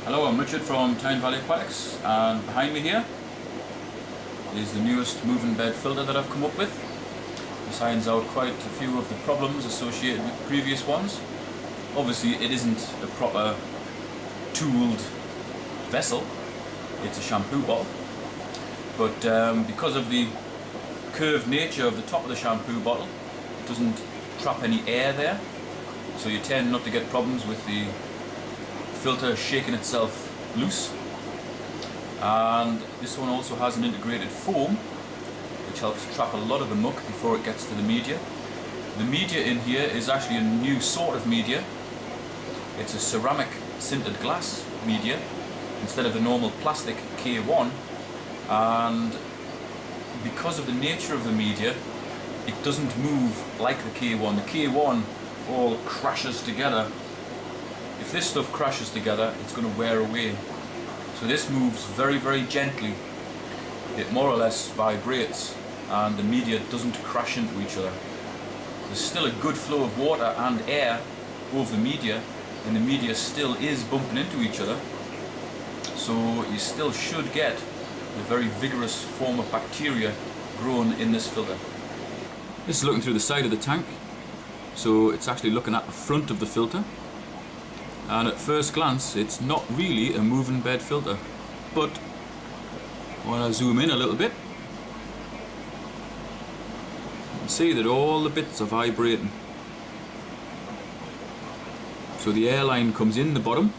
Hello, I'm Richard from Tyne Valley Aquatics, and behind me here is the newest moving bed filter that I've come up with. This irons out quite a few of the problems associated with previous ones. Obviously it isn't a proper tooled vessel, it's a shampoo bottle, but because of the curved nature of the top of the shampoo bottle, it doesn't trap any air there, so you tend not to get problems with the filter shaking itself loose. And this one also has an integrated foam which helps trap a lot of the muck before it gets to the media. The media in here is actually a new sort of media. It's a ceramic sintered glass media instead of the normal plastic K1, and because of the nature of the media it doesn't move like the K1. The K1 all crashes together. If this stuff crashes together, it's going to wear away. So this moves very, very gently. It more or less vibrates and the media doesn't crash into each other. There's still a good flow of water and air over the media, and the media still is bumping into each other. So you still should get a very vigorous form of bacteria grown in this filter. This is looking through the side of the tank. So it's actually looking at the front of the filter. And at first glance it's not really a moving bed filter, but when I zoom in a little bit you can see that all the bits are vibrating. So the air line comes in the bottom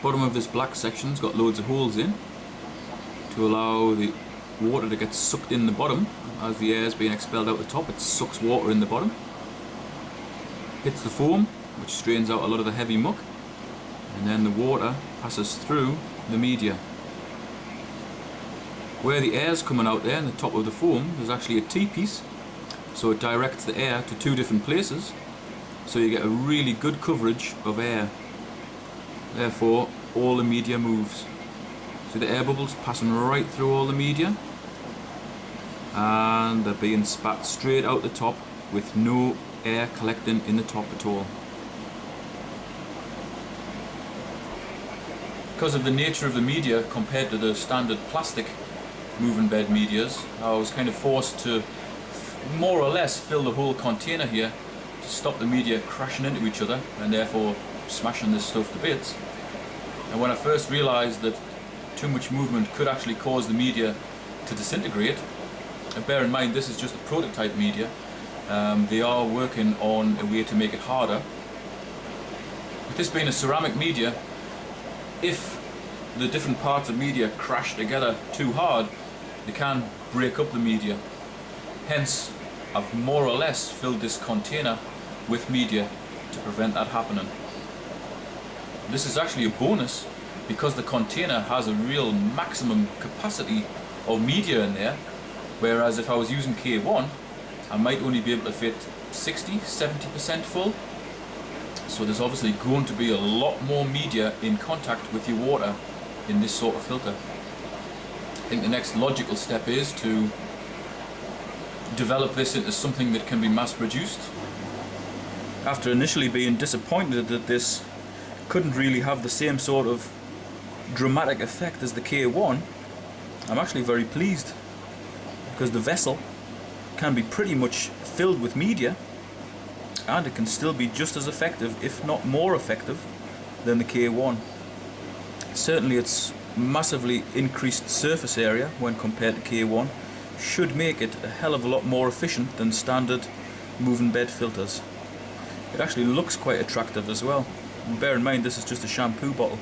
of this black section's got loads of holes in to allow the water to get sucked in the bottom. As the air is being expelled out the top, it sucks water in the bottom, hits the foam which strains out a lot of the heavy muck, and then the water passes through the media. Where the air is coming out there in the top of the foam, there's actually a T-piece, so it directs the air to two different places, so you get a really good coverage of air. Therefore all the media moves. So the air bubbles passing right through all the media, and they're being spat straight out the top with no air collecting in the top at all. Because of the nature of the media compared to the standard plastic moving bed medias, I was kind of forced to more or less fill the whole container here to stop the media crashing into each other and therefore smashing this stuff to bits. And when I first realised that too much movement could actually cause the media to disintegrate, and bear in mind this is just a prototype media, they are working on a way to make it harder. With this being a ceramic media, if the different parts of media crash together too hard, they can break up the media. Hence, I've more or less filled this container with media to prevent that happening. This is actually a bonus because the container has a real maximum capacity of media in there, whereas if I was using K1, I might only be able to fit 60–70% full. So there's obviously going to be a lot more media in contact with your water in this sort of filter. I think the next logical step is to develop this into something that can be mass produced. After initially being disappointed that this couldn't really have the same sort of dramatic effect as the K1, I'm actually very pleased, because the vessel can be pretty much filled with media and it can still be just as effective, if not more effective, than the K1. Certainly its massively increased surface area when compared to K1 should make it a hell of a lot more efficient than standard moving bed filters. It actually looks quite attractive as well. And bear in mind this is just a shampoo bottle.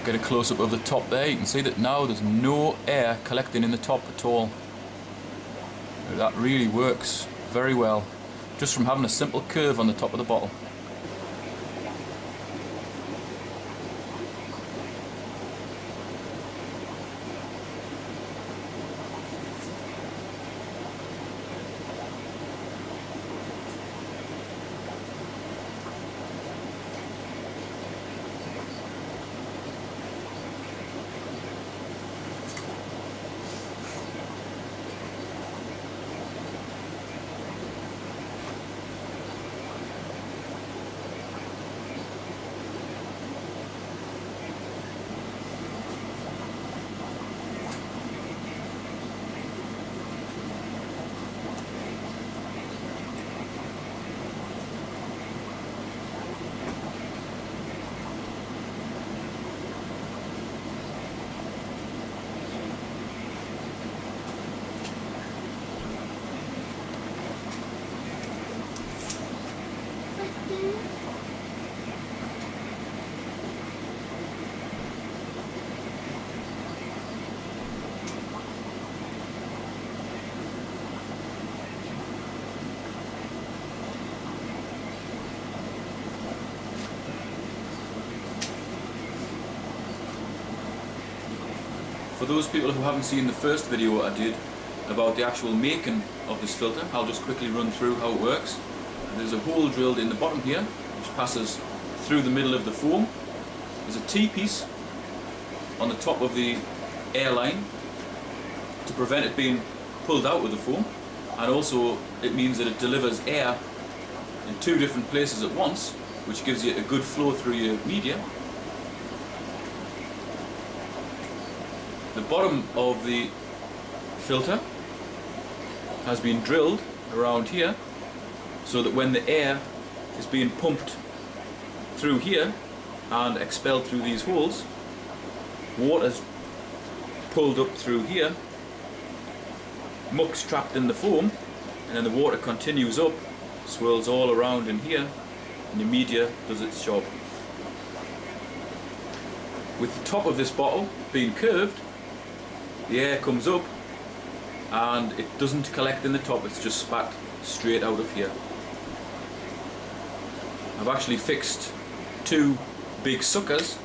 Get a close-up of the top there, you can see that now there's no air collecting in the top at all. That really works very well, just from having a simple curve on the top of the bottle. For those people who haven't seen the first video I did about the actual making of this filter, I'll just quickly run through how it works. There's a hole drilled in the bottom here, which passes through the middle of the foam. There's a T-piece on the top of the air line to prevent it being pulled out with the foam, and also it means that it delivers air in two different places at once, which gives you a good flow through your media. The bottom of the filter has been drilled around here so that when the air is being pumped through here and expelled through these holes, water's pulled up through here, muck's trapped in the foam, and then the water continues up, swirls all around in here, and the media does its job. With the top of this bottle being curved, the air comes up and it doesn't collect in the top, it's just spat straight out of here. I've actually fixed two big suckers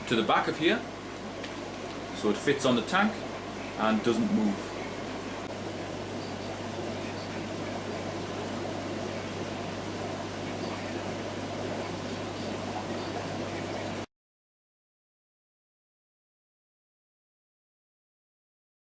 to the back of here so it fits on the tank and doesn't move.